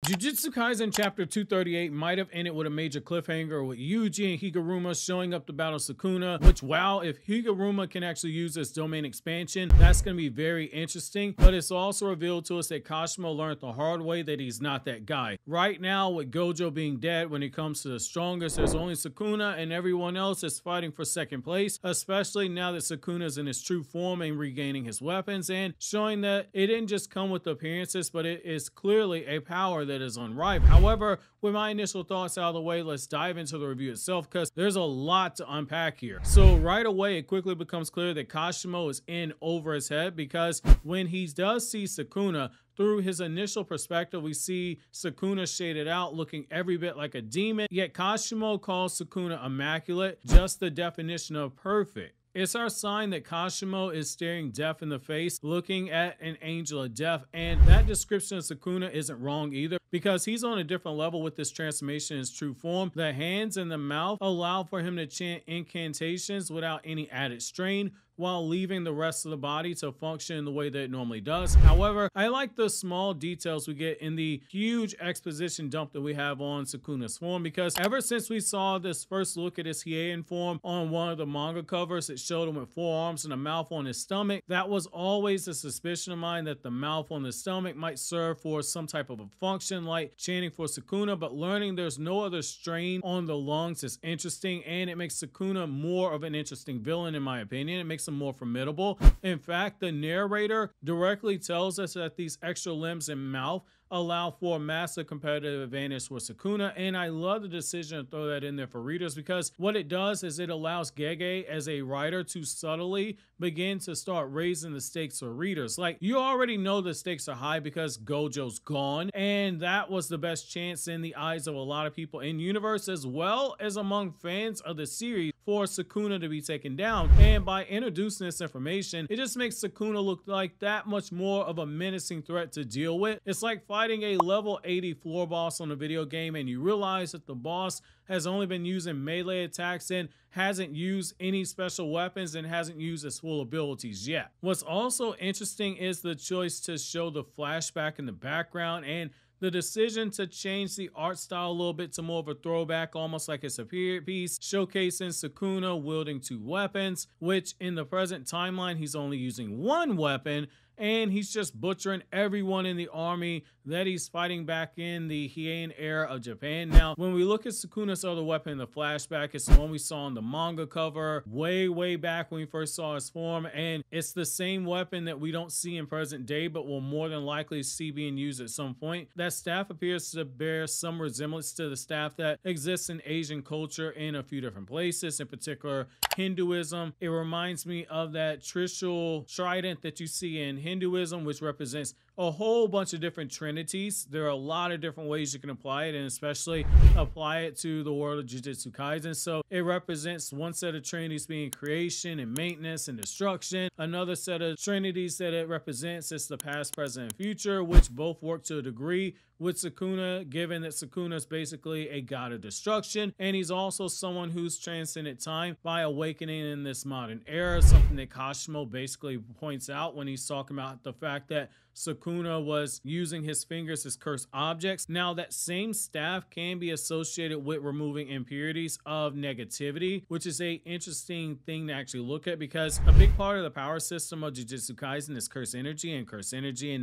Jujutsu Kaisen chapter 238 might have ended with a major cliffhanger with Yuji and Higaruma showing up to battle Sukuna, which, wow, if Higaruma can actually use this domain expansion, that's going to be very interesting. But it's also revealed to us that Kashimo learned the hard way that he's not that guy. Right now, with Gojo being dead, when it comes to the strongest, there's only Sukuna and everyone else is fighting for second place, especially now that Sukuna's in his true form and regaining his weapons and showing that it didn't just come with appearances, but it is clearly a power that is unrivaled. However, with my initial thoughts out of the way, let's dive into the review itself because there's a lot to unpack here. So right away, it quickly becomes clear that Kashimo is in over his head because when he does see Sukuna, through his initial perspective, we see Sukuna shaded out, looking every bit like a demon, yet Kashimo calls Sukuna immaculate, just the definition of perfect. It's our sign that Kashimo is staring death in the face, looking at an angel of death, and that description of Sukuna isn't wrong either, because he's on a different level with this transformation in his true form. The hands and the mouth allow for him to chant incantations without any added strain, while leaving the rest of the body to function in the way that it normally does. However, I like the small details we get in the huge exposition dump that we have on Sukuna's form, because ever since we saw this first look at his Heian form on one of the manga covers, it showed him with 4 arms and a mouth on his stomach. That was always a suspicion of mine that the mouth on the stomach might serve for some type of a function like chanting for Sukuna, but learning there's no other strain on the lungs is interesting, and it makes Sukuna more of an interesting villain in my opinion. It makes more formidable. In fact, the narrator directly tells us that these extra limbs and mouth allow for a massive competitive advantage for Sukuna, and I love the decision to throw that in there for readers, because what it does is it allows Gege as a writer to subtly begin to start raising the stakes for readers. Like, you already know the stakes are high because Gojo's gone, and that was the best chance in the eyes of a lot of people in universe as well as among fans of the series for Sukuna to be taken down. And by introducing this information, it just makes Sukuna look like that much more of a menacing threat to deal with. It's like fighting a level 80 floor boss on a video game and you realize that the boss has only been using melee attacks and hasn't used any special weapons and hasn't used his full abilities yet. What's also interesting is the choice to show the flashback in the background and the decision to change the art style a little bit to more of a throwback, almost like it's a period piece, showcasing Sukuna wielding 2 weapons, which in the present timeline, he's only using 1 weapon, and he's just butchering everyone in the army that he's fighting back in the Heian era of Japan. Now, when we look at Sukuna's other weapon in the flashback, it's the one we saw on the manga cover way back when we first saw his form, and it's the same weapon that we don't see in present day, but will more than likely see being used at some point. That staff appears to bear some resemblance to the staff that exists in Asian culture in a few different places, in particular Hinduism. It reminds me of that Trishul trident that you see in Hinduism, which represents a whole bunch of different trinities. There are a lot of different ways you can apply it, and especially apply it to the world of Jujutsu Kaisen. So it represents one set of trinities being creation and maintenance and destruction. Another set of trinities that it represents is the past, present, and future, which both work to a degree with Sukuna, given that Sukuna is basically a god of destruction, and he's also someone who's transcended time by awakening in this modern era, something that Kashimo basically points out when he's talking about the fact that Sukuna was using his fingers as cursed objects. Now, that same staff can be associated with removing impurities of negativity, which is a interesting thing to actually look at, because a big part of the power system of Jujutsu Kaisen is cursed energy and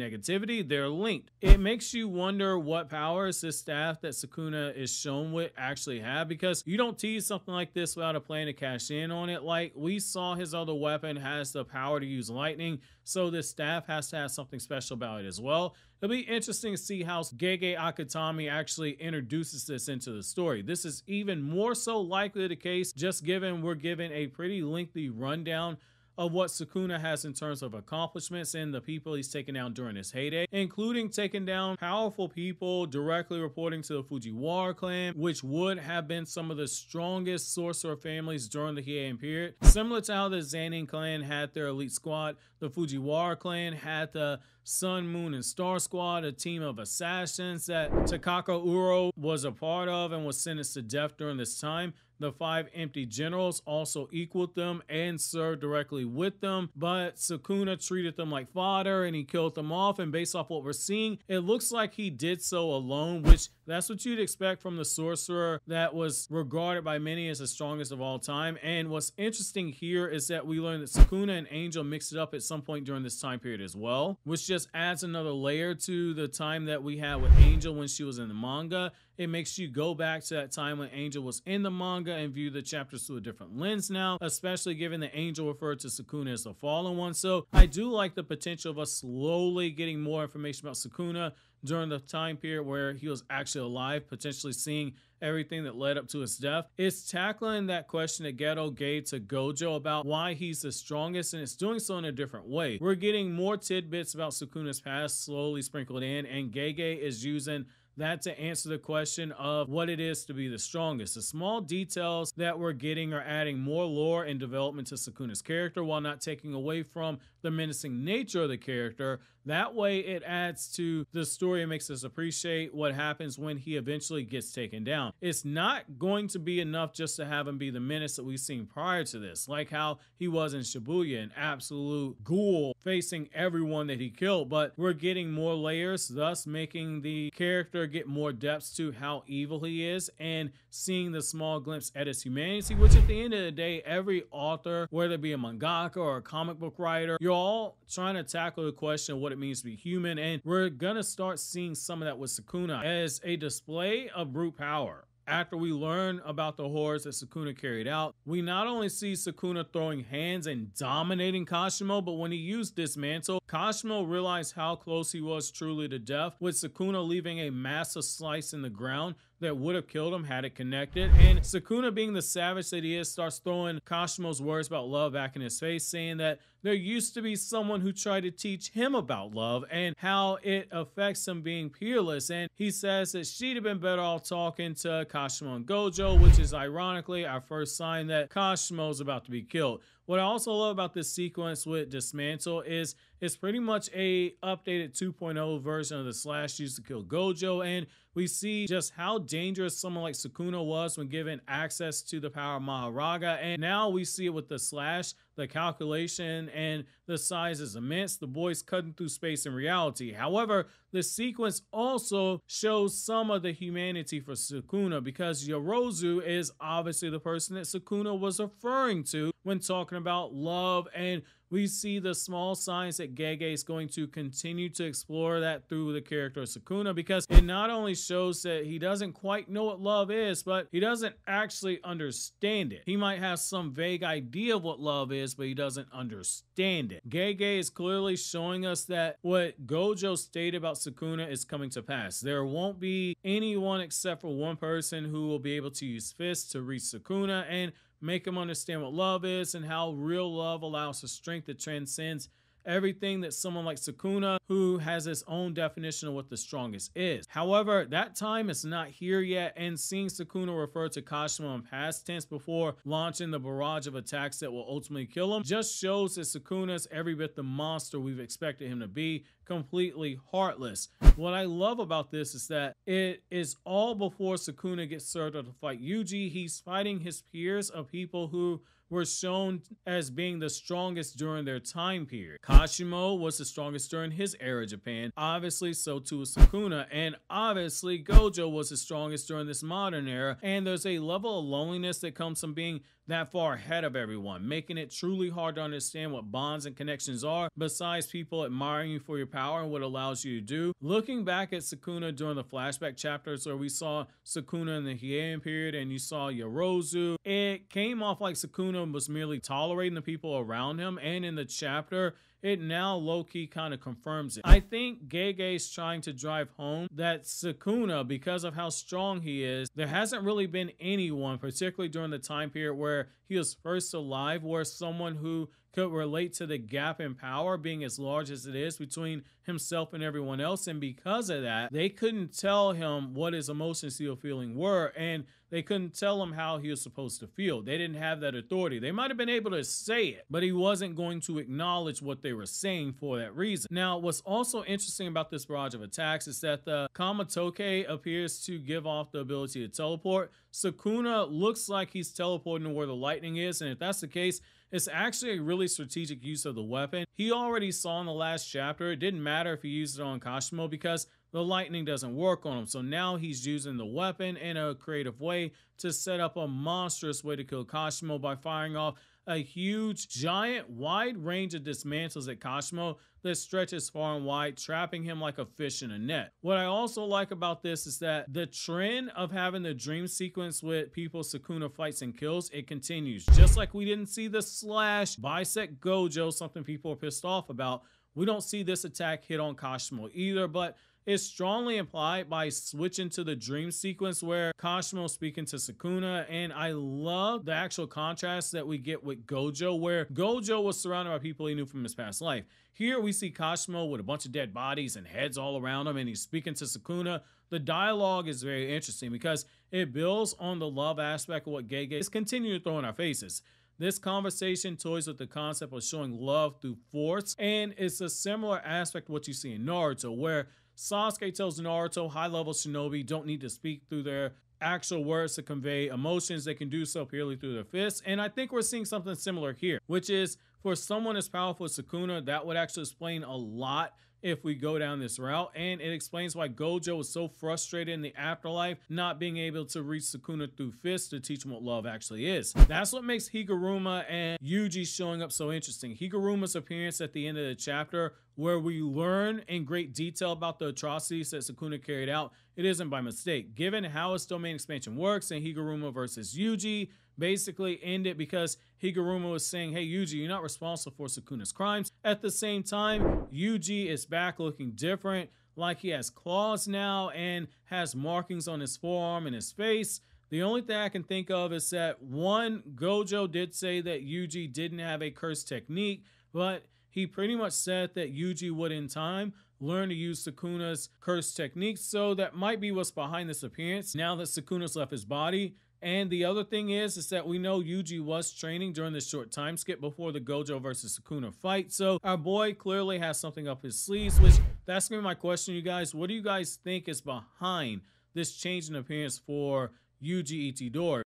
negativity, they're linked. It makes you wonder what powers this staff that Sukuna is shown with actually have, because you don't tease something like this without a plan to cash in on it. Like, we saw his other weapon has the power to use lightning, so this staff has to have something special about it as well. It'll be interesting to see how Gege Akutami actually introduces this into the story. This is even more so likely the case, just given we're given a pretty lengthy rundown of what Sukuna has in terms of accomplishments and the people he's taken down during his heyday, including taking down powerful people directly reporting to the Fujiwara clan, which would have been some of the strongest sorcerer families during the Heian period. Similar to how the Zanin clan had their elite squad, the Fujiwara clan had the Sun, Moon, and Star Squad, a team of assassins that Takako Uro was a part of and was sentenced to death during this time. The 5 empty generals also equaled them and served directly with them, but Sukuna treated them like fodder and he killed them off, and based off what we're seeing, it looks like he did so alone, which that's what you'd expect from the sorcerer that was regarded by many as the strongest of all time. And what's interesting here is that we learned that Sukuna and Angel mixed it up at some point during this time period as well, which just adds another layer to the time that we had with Angel when she was in the manga. It makes you go back to that time when Angel was in the manga and view the chapters through a different lens now, especially given that Angel referred to Sukuna as the fallen one. So I do like the potential of us slowly getting more information about Sukuna during the time period where he was actually alive, potentially seeing everything that led up to his death. It's tackling that question that Geto gave to Gojo about why he's the strongest, and it's doing so in a different way. We're getting more tidbits about Sukuna's past slowly sprinkled in, and Gege is using that to answer the question of what it is to be the strongest. The small details that we're getting are adding more lore and development to Sukuna's character while not taking away from the menacing nature of the character. That way it adds to the story and makes us appreciate what happens when he eventually gets taken down. It's not going to be enough just to have him be the menace that we've seen prior to this, like how he was in Shibuya, an absolute ghoul facing everyone that he killed, but we're getting more layers, thus making the character get more depths to how evil he is and seeing the small glimpse at his humanity, which at the end of the day, every author, whether it be a mangaka or a comic book writer, you're all trying to tackle the question of what it means to be human, and we're gonna start seeing some of that with Sukuna as a display of brute power. After we learn about the horrors that Sukuna carried out, we not only see Sukuna throwing hands and dominating Kashimo, but when he used Dismantle, Kashimo realized how close he was truly to death, with Sukuna leaving a massive slice in the ground that would have killed him had it connected. And Sukuna, being the savage that he is, starts throwing Kashimo's words about love back in his face, saying that there used to be someone who tried to teach him about love and how it affects him being peerless. And he says that she'd have been better off talking to Kashimo and Gojo, which is ironically our first sign that Kashimo's about to be killed. What I also love about this sequence with Dismantle is it's pretty much a updated 2.0 version of the slash used to kill Gojo, and we see just how dangerous someone like Sukuna was when given access to the power of Maharaga, and now we see it with the slash. The calculation and the size is immense. The boy's cutting through space and reality. However, the sequence also shows some of the humanity for Sukuna, because Yorozu is obviously the person that Sukuna was referring to when talking about love, and we see the small signs that Gege is going to continue to explore that through the character of Sukuna, because it not only shows that he doesn't quite know what love is, but he doesn't actually understand it. He might have some vague idea of what love is, but he doesn't understand it. Gege is clearly showing us that what Gojo stated about Sukuna is coming to pass. There won't be anyone except for one person who will be able to use fists to reach Sukuna and make him understand what love is and how real love allows a strength that transcends everything that someone like Sukuna, who has his own definition of what the strongest is. However, that time is not here yet, and seeing Sukuna refer to Kashimo in past tense before launching the barrage of attacks that will ultimately kill him just shows that Sukuna is every bit the monster we've expected him to be, completely heartless. What I love about this is that it is all before Sukuna gets served up to fight Yuji. He's fighting his peers of people who were shown as being the strongest during their time period. Kashimo was the strongest during his era Japan. Obviously, so too was Sukuna. And obviously, Gojo was the strongest during this modern era. And there's a level of loneliness that comes from being that far ahead of everyone, making it truly hard to understand what bonds and connections are, besides people admiring you for your power and what it allows you to do. Looking back at Sukuna during the flashback chapters where we saw Sukuna in the Heian period and you saw Yorozu, it came off like Sukuna was merely tolerating the people around him, and in the chapter, it now low-key kind of confirms it. I think Gege is trying to drive home that Sukuna, because of how strong he is, there hasn't really been anyone, particularly during the time period where he was first alive, where someone who could relate to the gap in power being as large as it is between himself and everyone else. And because of that, they couldn't tell him what his emotions he was feeling were, and they couldn't tell him how he was supposed to feel. They didn't have that authority. They might have been able to say it, but he wasn't going to acknowledge what they were saying for that reason. Now, what's also interesting about this barrage of attacks is that the Kamatoke appears to give off the ability to teleport. Sukuna looks like he's teleporting to where the lightning is, and if that's the case, it's actually a really strategic use of the weapon. He already saw in the last chapter, it didn't matter if he used it on Kashimo because the lightning doesn't work on him. So now he's using the weapon in a creative way to set up a monstrous way to kill Kashimo by firing off a huge, giant, wide range of dismantles at Kashimo that stretches far and wide, trapping him like a fish in a net. What I also like about this is that the trend of having the dream sequence with people Sukuna fights and kills, it continues. Just like we didn't see the slash bisect gojo, something people are pissed off about, we don't see this attack hit on Kashimo either, but it's strongly implied by switching to the dream sequence where Kashimo speaking to Sukuna, and I love the actual contrast that we get with Gojo, where Gojo was surrounded by people he knew from his past life. Here we see Kashimo with a bunch of dead bodies and heads all around him, and he's speaking to Sukuna. The dialogue is very interesting because it builds on the love aspect of what Gege is continuing to throw in our faces. This conversation toys with the concept of showing love through force, and it's a similar aspect of what you see in Naruto, where Sasuke tells Naruto high-level shinobi don't need to speak through their actual words to convey emotions. They can do so purely through their fists. And I think we're seeing something similar here, which is for someone as powerful as Sukuna, that would actually explain a lot if we go down this route, and it explains why Gojo was so frustrated in the afterlife not being able to reach Sukuna through fists to teach him what love actually is. That's what makes Higaruma and Yuji showing up so interesting. Higuruma's appearance at the end of the chapter, where we learn in great detail about the atrocities that Sukuna carried out, it isn't by mistake. Given how his domain expansion works and Higaruma versus Yuji basically ended because Higaruma was saying, hey Yuji, you're not responsible for Sukuna's crimes. At the same time, Yuji is back looking different, like he has claws now and has markings on his forearm and his face. The only thing I can think of is that one, Gojo did say that Yuji didn't have a curse technique, but he pretty much said that Yuji would in time learn to use Sukuna's curse techniques, so that might be what's behind this appearance now that Sukuna's left his body. And the other thing is that we know Yuji was training during this short time skip before the Gojo versus Sukuna fight, so our boy clearly has something up his sleeves, which that's gonna be my question, you guys. What do you guys think is behind this change in appearance for Yuji Itadori?